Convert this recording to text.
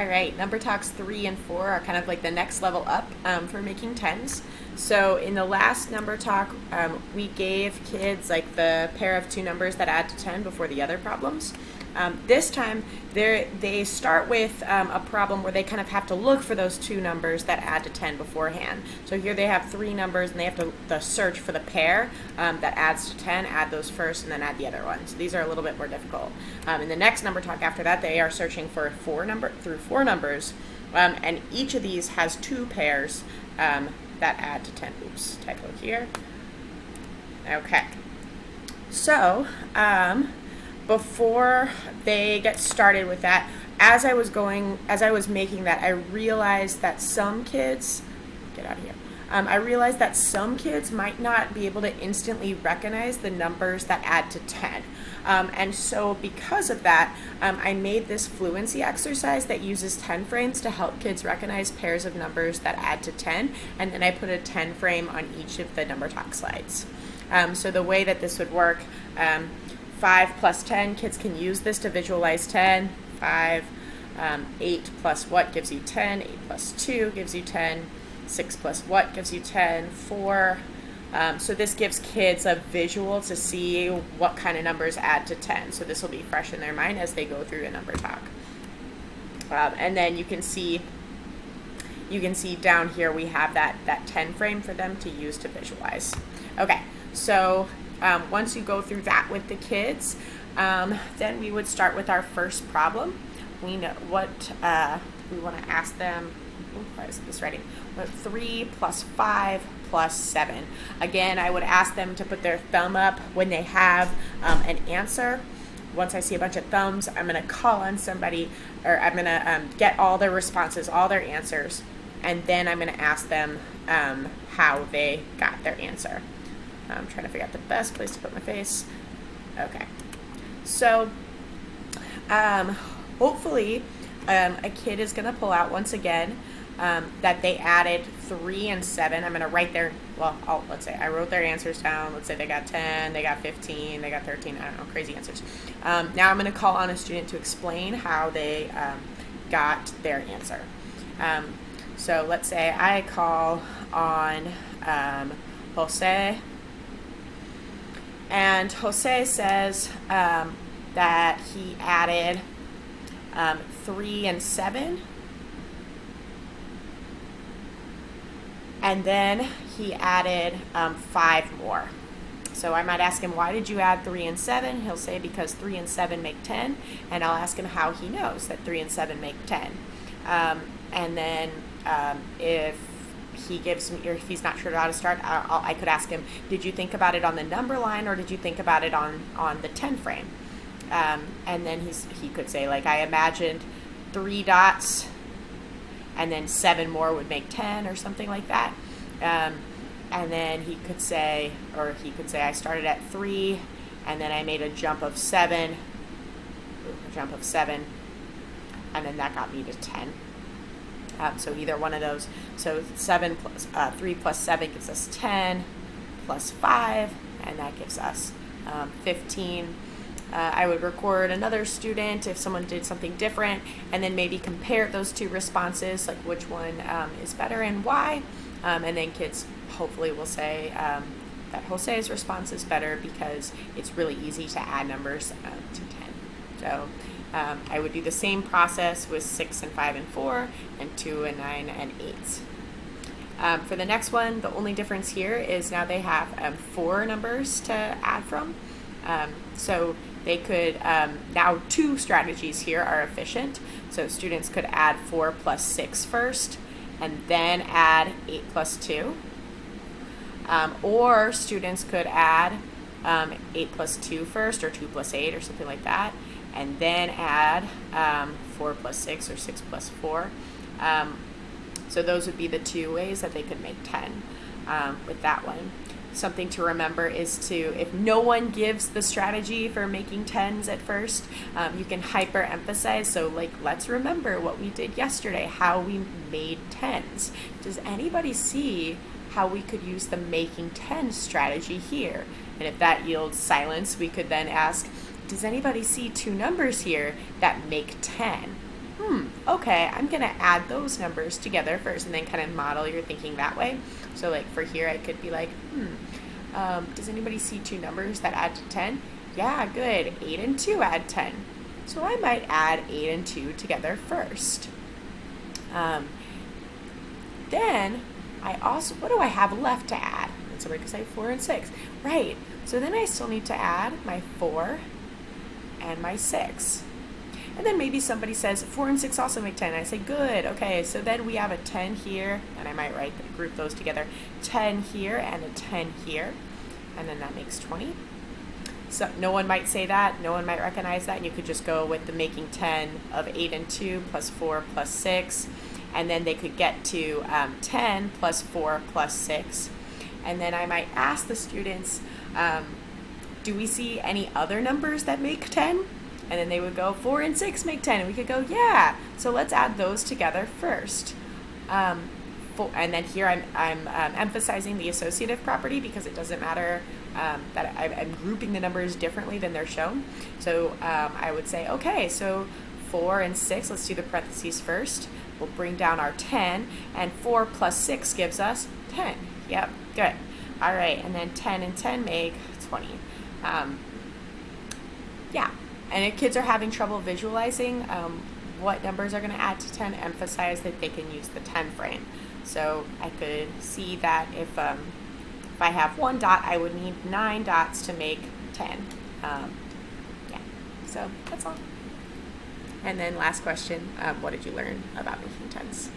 All right, number talks 3 and 4 are kind of like the next level up for making tens. So in the last number talk, we gave kids like the pair of two numbers that add to 10 before the other problems. This time, they start with a problem where they kind of have to look for those two numbers that add to 10 beforehand. So here they have three numbers, and they have to search for the pair that adds to 10, add those first, and then add the other one. So these are a little bit more difficult. In the next number talk after that, they are searching for four numbers, and each of these has two pairs that add to 10. Oops, typo here. Okay. So, before they get started with that, as I was making that, I realized that some kids, get out of here. I realized that some kids might not be able to instantly recognize the numbers that add to 10. And so because of that, I made this fluency exercise that uses 10 frames to help kids recognize pairs of numbers that add to 10. And then I put a 10 frame on each of the number talk slides. So the way that this would work, 5 plus 10, kids can use this to visualize 10. 5, 8 plus what gives you 10, 8 plus 2 gives you 10, 6 plus what gives you 10, 4. So this gives kids a visual to see what kind of numbers add to 10. So this will be fresh in their mind as they go through a number talk. And then you can see down here we have that 10 frame for them to use to visualize. Okay, so once you go through that with the kids, then we would start with our first problem. We know what we want to ask them. Why is this writing? 3 plus 5 plus 7. Again, I would ask them to put their thumb up when they have an answer. Once I see a bunch of thumbs, I'm going to call on somebody, or I'm going to get all their responses, all their answers, and then I'm going to ask them how they got their answer. I'm trying to figure out the best place to put my face. Okay. So, hopefully, a kid is going to pull out once again that they added 3 and 7. I'm going to write let's say I wrote their answers down. Let's say they got 10, they got 15, they got 13. I don't know, crazy answers. Now I'm going to call on a student to explain how they got their answer. So let's say I call on Jose. And Jose says that he added 3 and 7. And then he added 5 more. So I might ask him, why did you add 3 and 7? He'll say, because 3 and 7 make 10. And I'll ask him how he knows that 3 and 7 make 10. And then if he gives me, or if he's not sure how to start, I could ask him, did you think about it on the number line, or did you think about it on the 10 frame? And then he could say, like, I imagined 3 dots, and then 7 more would make 10, or something like that. And then he could say, I started at 3, and then I made a jump of 7, and then that got me to 10. So either one of those. So 3 plus 7 gives us 10, plus 5, and that gives us 15. I would record another student if someone did something different, and then maybe compare those two responses, like which one is better and why. And then kids hopefully will say that Jose's response is better because it's really easy to add numbers to 10. So I would do the same process with 6 and 5 and 4, and 2 and 9 and 8. For the next one, the only difference here is now they have 4 numbers to add from. So they could, now 2 strategies here are efficient. So students could add 4 plus 6 first, and then add 8 plus 2. Or students could add 8 plus 2 first, or 2 plus 8, or something like that, and then add 4 plus 6, or 6 plus 4. So those would be the 2 ways that they could make 10 with that one. Something to remember is if no one gives the strategy for making 10s at first, you can hyper emphasize. So let's remember what we did yesterday, how we made 10s. Does anybody see how we could use the making 10 strategy here? And if that yields silence, we could then ask, does anybody see 2 numbers here that make 10? okay, I'm going to add those numbers together first and then kind of model your thinking that way. So like for here, I could be like, does anybody see two numbers that add to 10? Yeah, good. 8 and 2 add 10. So I might add 8 and 2 together first. Then I also, what do I have left to add? And somebody could say 4 and 6. Right. So then I still need to add my 4 and my 6. And then maybe somebody says 4 and 6 also make 10. I say, good. Okay, so then we have a 10 here, and I might group those together. 10 here and a 10 here, and then that makes 20. So no one might say that, no one might recognize that, and you could just go with the making 10 of 8 and 2 plus 4 plus 6, and then they could get to 10 plus 4 plus 6. And then I might ask the students, do we see any other numbers that make 10? And then they would go 4 and 6 make 10, and we could go, yeah. So let's add those together first. And then here I'm emphasizing the associative property because it doesn't matter that I'm grouping the numbers differently than they're shown. So I would say, okay, so 4 and 6, let's do the parentheses first. We'll bring down our 10, and 4 plus 6 gives us 10. Yep, good. All right, and then 10 and 10 make 20. Yeah. And if kids are having trouble visualizing what numbers are going to add to 10, emphasize that they can use the 10 frame. So I could see that if I have 1 dot, I would need 9 dots to make 10. Yeah, so that's all. And then last question, what did you learn about making tens?